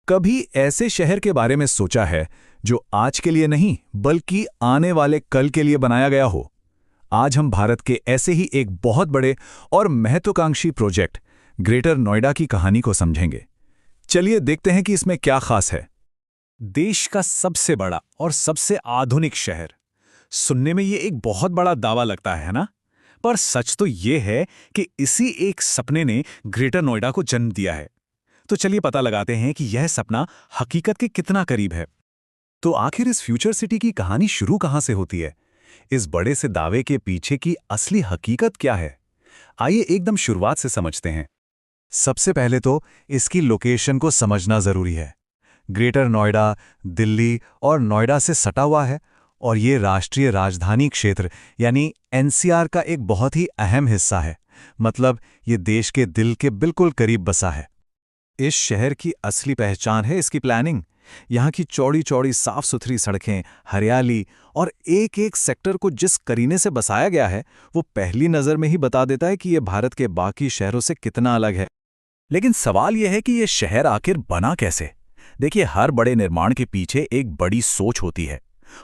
कभी ऐसे शहर के बारे में सोचा है जो आज के लिए नहीं बल्कि आने वाले कल के लिए बनाया गया हो? आज हम भारत के ऐसे ही एक बहुत बड़े और महत्वाकांक्षी प्रोजेक्ट ग्रेटर नोएडा की कहानी को समझेंगे। चलिए देखते हैं कि इसमें क्या खास है। देश का सबसे बड़ा और सबसे आधुनिक शहर। सुनने में ये एक बहुत बड़ा दावा लगता है ना? पर सच तो ये है कि इसी एक सपने ने ग्रेटर नोएडा को जन्म दिया है। तो चलिए पता लगाते हैं कि यह सपना हकीकत के कितना करीब है। तो आखिर इस फ्यूचर सिटी की कहानी शुरू कहां से होती है? इस बड़े से दावे के पीछे की असली हकीकत क्या है? आइए एकदम शुरुआत से समझते हैं। सबसे पहले तो इसकी लोकेशन को समझना जरूरी है। ग्रेटर नोएडा दिल्ली और नोएडा से सटा हुआ है और ये राष्ट्रीय राजधानी क्षेत्र यानी एनसीआर का एक बहुत ही अहम हिस्सा है। मतलब ये देश के दिल के बिल्कुल करीब बसा है। इस शहर की असली पहचान है इसकी प्लानिंग। यहाँ की चौड़ी चौड़ी साफ सुथरी सड़कें, हरियाली और एक एक सेक्टर को जिस करीने से बसाया गया है वो पहली नज़र में ही बता देता है कि ये भारत के बाकी शहरों से कितना अलग है। लेकिन सवाल यह है कि ये शहर आखिर बना कैसे? देखिए, हर बड़े निर्माण के पीछे एक बड़ी सोच होती है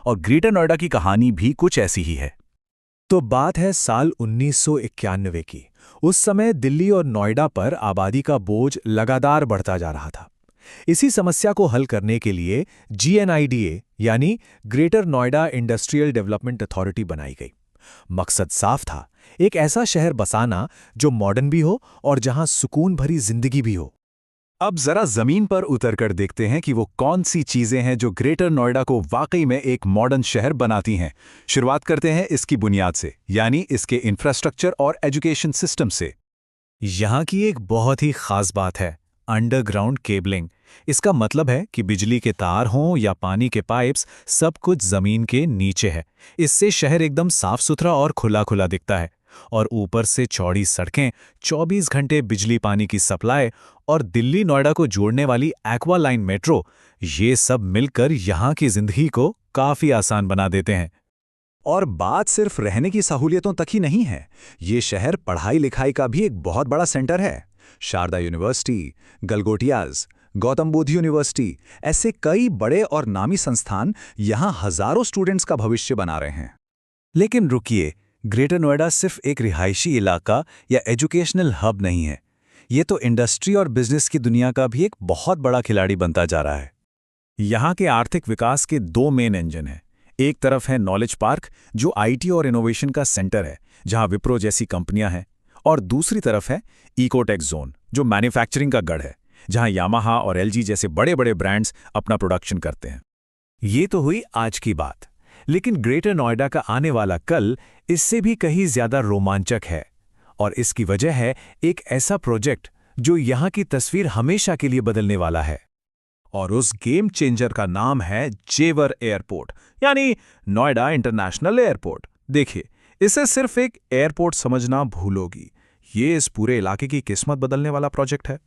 और ग्रेटर नोएडा की कहानी भी कुछ ऐसी ही है। तो बात है साल 1991 की। उस समय दिल्ली और नोएडा पर आबादी का बोझ लगातार बढ़ता जा रहा था। इसी समस्या को हल करने के लिए GNIDA यानी greater Noida industrial development authority बनाई गई। मकसद साफ था, एक ऐसा शहर बसाना जो मॉडर्न भी हो और जहां सुकून भरी जिंदगी भी हो। अब जरा जमीन पर उतरकर देखते हैं कि वो कौन सी चीजें हैं जो ग्रेटर नोएडा को वाकई में एक मॉडर्न शहर बनाती हैं। शुरुआत करते हैं इसकी बुनियाद से, यानी इसके इंफ्रास्ट्रक्चर और एजुकेशन सिस्टम से। यहाँ की एक बहुत ही खास बात है अंडरग्राउंड केबलिंग। इसका मतलब है कि बिजली के तार हों या पानी के पाइप्स, सब कुछ जमीन के नीचे है। इससे शहर एकदम साफ सुथरा और खुला खुला दिखता है। और ऊपर से चौड़ी सड़कें, 24 घंटे बिजली पानी की सप्लाई और दिल्ली नोएडा को जोड़ने वाली एक्वा लाइन मेट्रो, ये सब मिलकर यहाँ की जिंदगी को काफी आसान बना देते हैं। और बात सिर्फ रहने की सहूलियतों तक ही नहीं है। ये शहर पढ़ाई लिखाई का भी एक बहुत बड़ा सेंटर है। शारदा यूनिवर्सिटी, गलगोटियाज, गौतम बुद्ध यूनिवर्सिटी, ऐसे कई बड़े और नामी संस्थान यहाँ हजारों स्टूडेंट्स का भविष्य बना रहे हैं। लेकिन रुकिए, ग्रेटर नोएडा सिर्फ एक रिहायशी इलाका या एजुकेशनल हब नहीं है। ये तो इंडस्ट्री और बिजनेस की दुनिया का भी एक बहुत बड़ा खिलाड़ी बनता जा रहा है। यहाँ के आर्थिक विकास के दो मेन इंजन हैं। एक तरफ है नॉलेज पार्क, जो IT और इनोवेशन का सेंटर है, जहाँ विप्रो जैसी कंपनियां हैं, और दूसरी तरफ है इकोटेक जोन, जो मैन्युफैक्चरिंग का गढ़ है, जहाँ यामाहा और LG जैसे बड़े बड़े ब्रांड्स अपना प्रोडक्शन करते हैं। ये तो हुई आज की बात, लेकिन ग्रेटर नोएडा का आने वाला कल इससे भी कहीं ज्यादा रोमांचक है। और इसकी वजह है एक ऐसा प्रोजेक्ट जो यहाँ की तस्वीर हमेशा के लिए बदलने वाला है। और उस गेम चेंजर का नाम है जेवर एयरपोर्ट, यानी नोएडा इंटरनेशनल एयरपोर्ट। देखिए, इसे सिर्फ एक एयरपोर्ट समझना भूलोगी, ये इस पूरे इलाके की किस्मत बदलने वाला प्रोजेक्ट है।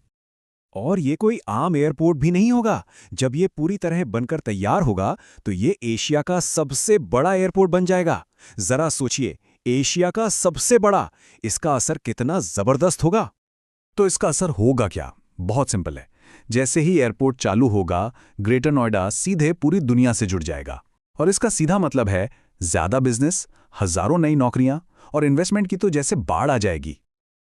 और ये कोई आम एयरपोर्ट भी नहीं होगा। जब ये पूरी तरह बनकर तैयार होगा तो ये एशिया का सबसे बड़ा एयरपोर्ट बन जाएगा। जरा सोचिए, एशिया का सबसे बड़ा, इसका असर कितना जबरदस्त होगा। तो इसका असर होगा क्या? बहुत सिंपल है। जैसे ही एयरपोर्ट चालू होगा, ग्रेटर नोएडा सीधे पूरी दुनिया से जुड़ जाएगा। और इसका सीधा मतलब है ज्यादा बिजनेस, हजारों नई नौकरियां और इन्वेस्टमेंट की तो जैसे बाढ़ आ जाएगी।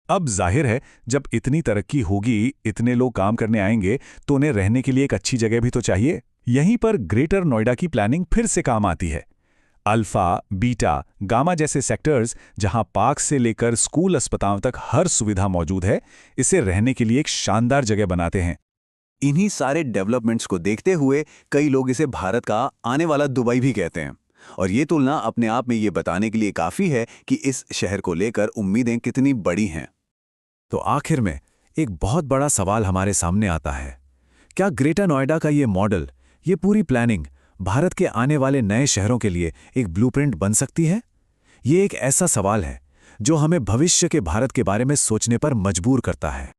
अब जाहिर है, जब इतनी तरक्की होगी, इतने लोग काम करने आएंगे, तो उन्हें रहने के लिए एक अच्छी जगह भी तो चाहिए। यहीं पर ग्रेटर नोएडा की प्लानिंग फिर से काम आती है। अल्फा, बीटा, गामा जैसे सेक्टर्स, जहां पार्क से लेकर स्कूल अस्पताल तक हर सुविधा मौजूद है, इसे रहने के लिए एक शानदार जगह बनाते हैं। इन्हीं सारे डेवलपमेंट्स को देखते हुए कई लोग इसे भारत का आने वाला दुबई भी कहते हैं। और ये तुलना अपने आप में ये बताने के लिए काफी है कि इस शहर को लेकर उम्मीदें कितनी बड़ी हैं। तो आखिर में एक बहुत बड़ा सवाल हमारे सामने आता है, क्या ग्रेटर नोएडा का ये मॉडल, ये पूरी प्लानिंग भारत के आने वाले नए शहरों के लिए एक ब्लूप्रिंट बन सकती है? ये एक ऐसा सवाल है जो हमें भविष्य के भारत के बारे में सोचने पर मजबूर करता है।